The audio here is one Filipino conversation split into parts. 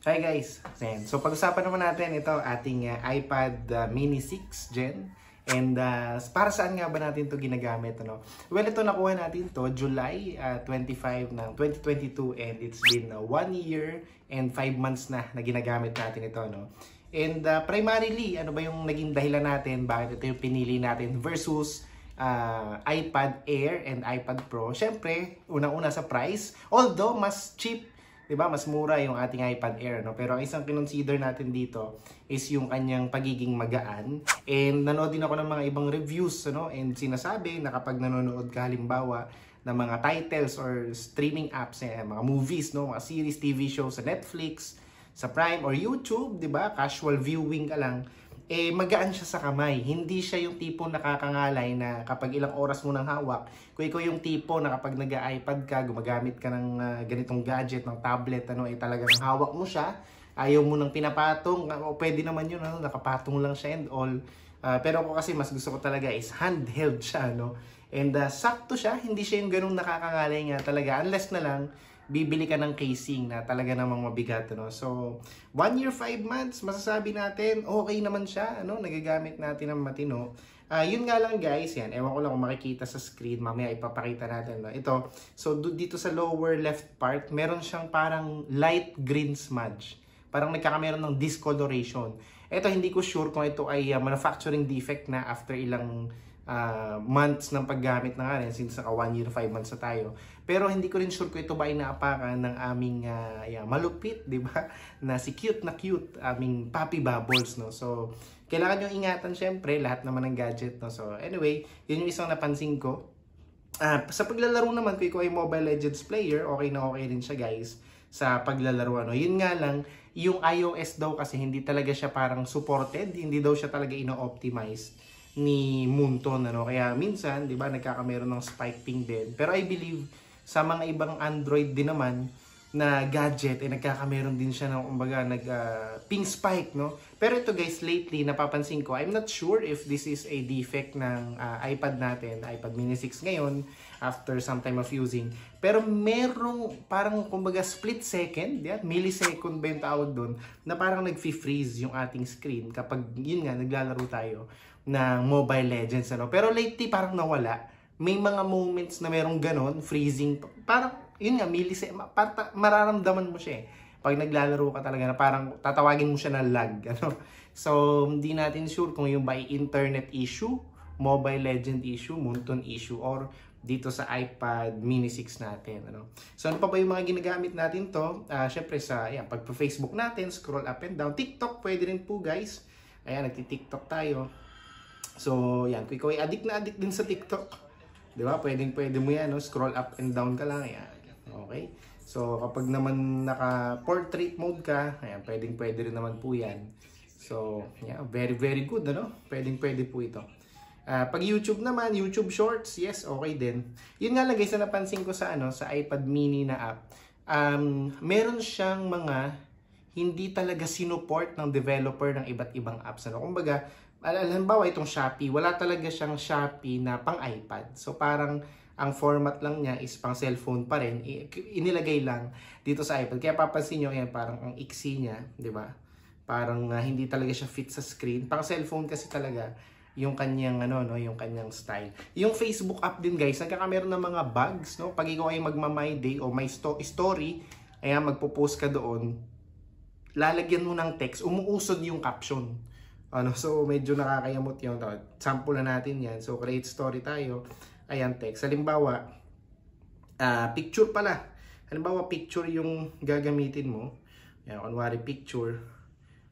Hi guys! So pag-usapan naman natin ito ating iPad mini 6 Gen. And para saan nga ba natin ito ginagamit? Ano? Well, ito nakuha natin to July 25 ng 2022 and it's been 1 year and 5 months na ginagamit natin ito. No? And primarily, ano ba yung naging dahilan natin? Bakit ito yung pinili natin versus iPad Air and iPad Pro? Siyempre, unang-una sa price. Although, mas cheap, diba? Mas mura yung ating iPad Air, no? Pero ang isang kinonsider natin dito is yung kanyang pagiging magaan. And nanood din ako ng mga ibang reviews, no? And sinasabi na kapag nanonood ka halimbawa ng mga titles or streaming apps, mga movies, no? Mga series, TV shows sa Netflix, sa Prime or YouTube, diba? Casual viewing ka lang. Magaan siya sa kamay. Hindi siya yung tipo nakakangalay na kapag ilang oras mo nang hawak. Kung ikaw yung tipo na kapag nag-iPad ka, gumagamit ka ng ganitong gadget, ng tablet, talagang hawak mo siya. Ayaw mo nang pinapatong. Pwede naman yun, nakapatong lang siya and all. Pero ako kasi mas gusto ko talaga is handheld siya, no? And sakto siya, hindi siya yung ganung nakakangalay nga talaga. Unless na lang, bibili ka ng casing na talaga namang mabigat, no? So, 1 year, 5 months, masasabi natin, okay naman siya, nagagamit natin ng matino. Yun nga lang guys, yan, ewan ko lang kung makikita sa screen, mamaya ipapakita natin. No? Ito, so dito sa lower left part, meron siyang parang light green smudge. Parang nagkakameron ng discoloration. Ito, hindi ko sure kung ito ay manufacturing defect na after ilang months ng paggamit na nga rin since naka 1 year 5 months na tayo. Pero hindi ko rin sure kung ito ba ay naapakan ng aming malupit, di ba? Na si cute aming Papi Bubbles, no? So, kailangan nyo ingatan syempre lahat naman ng gadget, no? So, anyway, yun yung isang napansin ko. Sa paglalaro naman, kung ikaw ay Mobile Legends player, okay na okay rin siya guys sa paglalaro, ano. Yun nga lang, yung iOS daw kasi hindi talaga siya parang supported, hindi daw siya talaga ino-optimize ni Moonton, ano. Kaya minsan, 'di ba, nagkakameron ng spike ping din. Pero I believe sa mga ibang Android din naman na gadget nagkakameron din siya ng kumbaga ping spike, no. Pero ito guys, lately napapansin ko, I'm not sure if this is a defect ng iPad natin, iPad mini 6 ngayon after some time of using. Pero merong parang kumbaga split second, millisecond ba yung tawag doon, na parang nagfi-freeze yung ating screen kapag yun nga naglalaro tayo ng Mobile Legends, ano. Pero lately parang nawala. May mga moments na merong ganon, freezing, parang yun nga, mararamdaman mo siya pag naglalaro ka talaga na parang tatawagin mo siya na lag, ano. So, hindi natin sure kung yung by internet issue, Mobile Legend issue, Moonton issue, or dito sa iPad mini 6 natin, ano. So, ano pa ba yung mga ginagamit natin to? Syempre sa, pag-Facebook natin, scroll up and down. TikTok, pwede rin po guys. Ayan, nagti-TikTok tayo. So, yan. Kung ikaw ay addict din sa TikTok, di ba? Pwede mo yan, no? Scroll up and down ka lang. Ayan. Okay? So, kapag naman naka-portrait mode ka, ayan, pwede rin naman po yan. So, yeah, very, very good, ano? Pwede po ito. Pag YouTube naman, YouTube Shorts, yes, okay din. Yun nga lang guys, na napansin ko sa, sa iPad mini na app, meron siyang mga hindi talaga sinuport ng developer ng iba't ibang apps, ano? Kumbaga, halimbawa itong Shopee, wala talaga siyang Shopee na pang iPad. So parang ang format lang niya is pang cellphone pa rin. Inilagay lang dito sa iPad. Kaya papansin nyo, yan, parang ang iksi niya, di ba? Parang hindi talaga siya fit sa screen. Pang cellphone kasi talaga yung kanyang yung kanyang style. Yung Facebook app din guys, nagkakameron ng mga bugs, no? Pag ikaw ay magma-my day o my story, ayan, magpo-post ka doon, lalagyan mo ng text, umuusod yung caption. So medyo nakakayamot yun. Sample na natin yan. So create story tayo. Ayan, text. Halimbawa, picture pala. Halimbawa, picture yung gagamitin mo. Ayan, kunwari picture.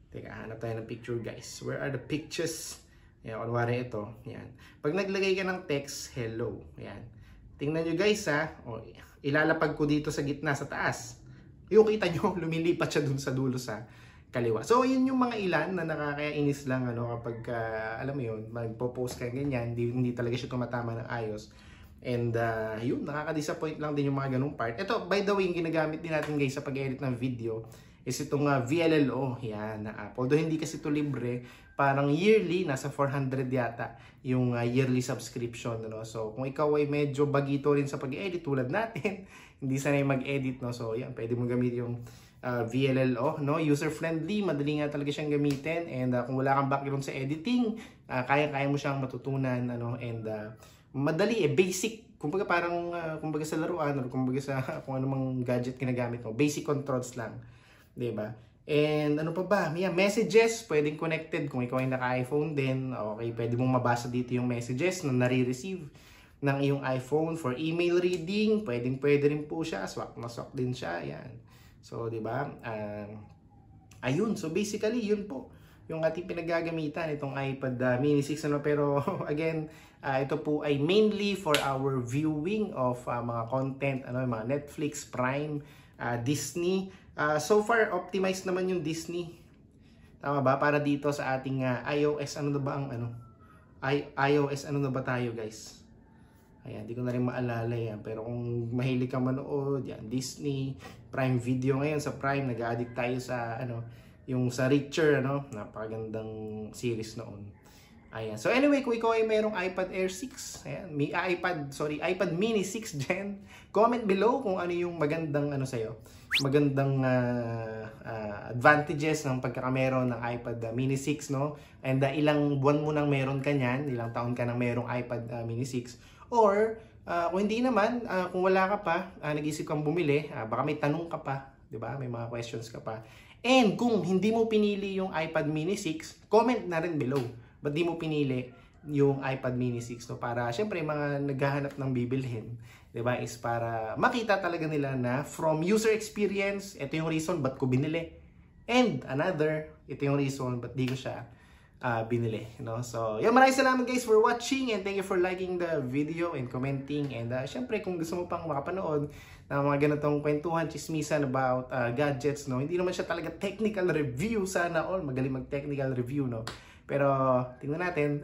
Teka, hanap tayo ng picture guys. Where are the pictures? Ayan, kunwari ito. Ayan. Pag naglagay ka ng text, hello. Ayan. Tingnan nyo guys ha. Ilalapag ko dito sa gitna, sa taas. Yung kita nyo, lumilipat siya dun sa dulo sa kaliwa. So, yun yung mga ilan na nakakainis lang kapag, alam mo yun, magpo-post ka ganyan, hindi talaga siya tumatama ng ayos. And, yun, nakaka-disappoint lang din yung mga ganung part. Ito, by the way, yung ginagamit din natin guys sa pag-edit ng video is itong VLLO, yan, na app. Although hindi kasi ito libre, parang yearly, nasa 400 yata yung yearly subscription. So, kung ikaw ay medyo bagito rin sa pag-edit tulad natin, hindi sanay mag-edit, no? So, yan, pwede mo gamitin yung VLLO, no? User-friendly, madali nga talaga siyang gamitin, and kung wala kang background sa editing, kaya-kaya mo siyang matutunan, ano, and madali, basic, kumbaga parang, kumbaga sa laruan, or kumbaga sa kung anumang gadget ginagamit mo, basic controls lang, 'di ba? And ano pa ba? Yeah, messages, pwedeng connected kung ikaw ay naka-iPhone din, okay, pwede mong mabasa dito yung messages na nare-receive ng iyong iPhone. For email reading, pwede rin po siya, swak na swak din siya, yan. So, 'di ba? Ayun. So, basically, yun po yung ating pinagagamitan itong iPad mini 6, ano, pero again, ito po ay mainly for our viewing of mga content, ano, mga Netflix, Prime, Disney. So far optimized naman yung Disney. Tama ba? Para dito sa ating iOS, ano na ba ang ano? iOS, ano na ba tayo, guys? Ayan, hindi ko na rin maalala yan. Pero kung mahilig ka manood, yan, Disney, Prime Video. Ngayon sa Prime, nag-addict tayo sa, ano, yung sa Richer, ano, napakagandang series noon. Ayan. So anyway, kung ikaw ay mayroong iPad Air 6, ayan, iPad mini 6 Gen, comment below kung ano yung magandang, ano, sa'yo. Magandang advantages ng pagkakameron ng iPad mini 6, no? And ilang buwan mo nang meron ka niyan, ilang taon ka nang merong iPad mini 6. Or, kung hindi naman, kung wala ka pa, nag-isip kang bumili, baka may tanong ka pa, di ba? May mga questions ka pa. And kung hindi mo pinili yung iPad mini 6, comment na rin below. Ba't di mo pinili yung iPad mini 6? No? Para, syempre, mga naghahanap ng bibilhin, di ba? Is para makita talaga nila na from user experience, ito yung reason ba't ko binili. And another, ito yung reason ba't di ko siya binili, no? So, yun, maraming salamat guys for watching, and thank you for liking the video and commenting, and syempre kung gusto mo pang makapanood ng mga ganitong kwentuhan, chismisan about gadgets, no? Hindi naman siya talaga technical review, sana all magaling mag technical review, no? Pero tingnan natin,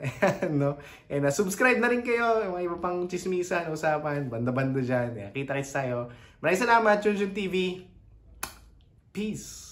no? And subscribe na rin kayo, yung mga iba pang chismisan, usapan, banda-banda dyan. Kita-kits tayo. Maraming salamat, Junjun TV. Peace!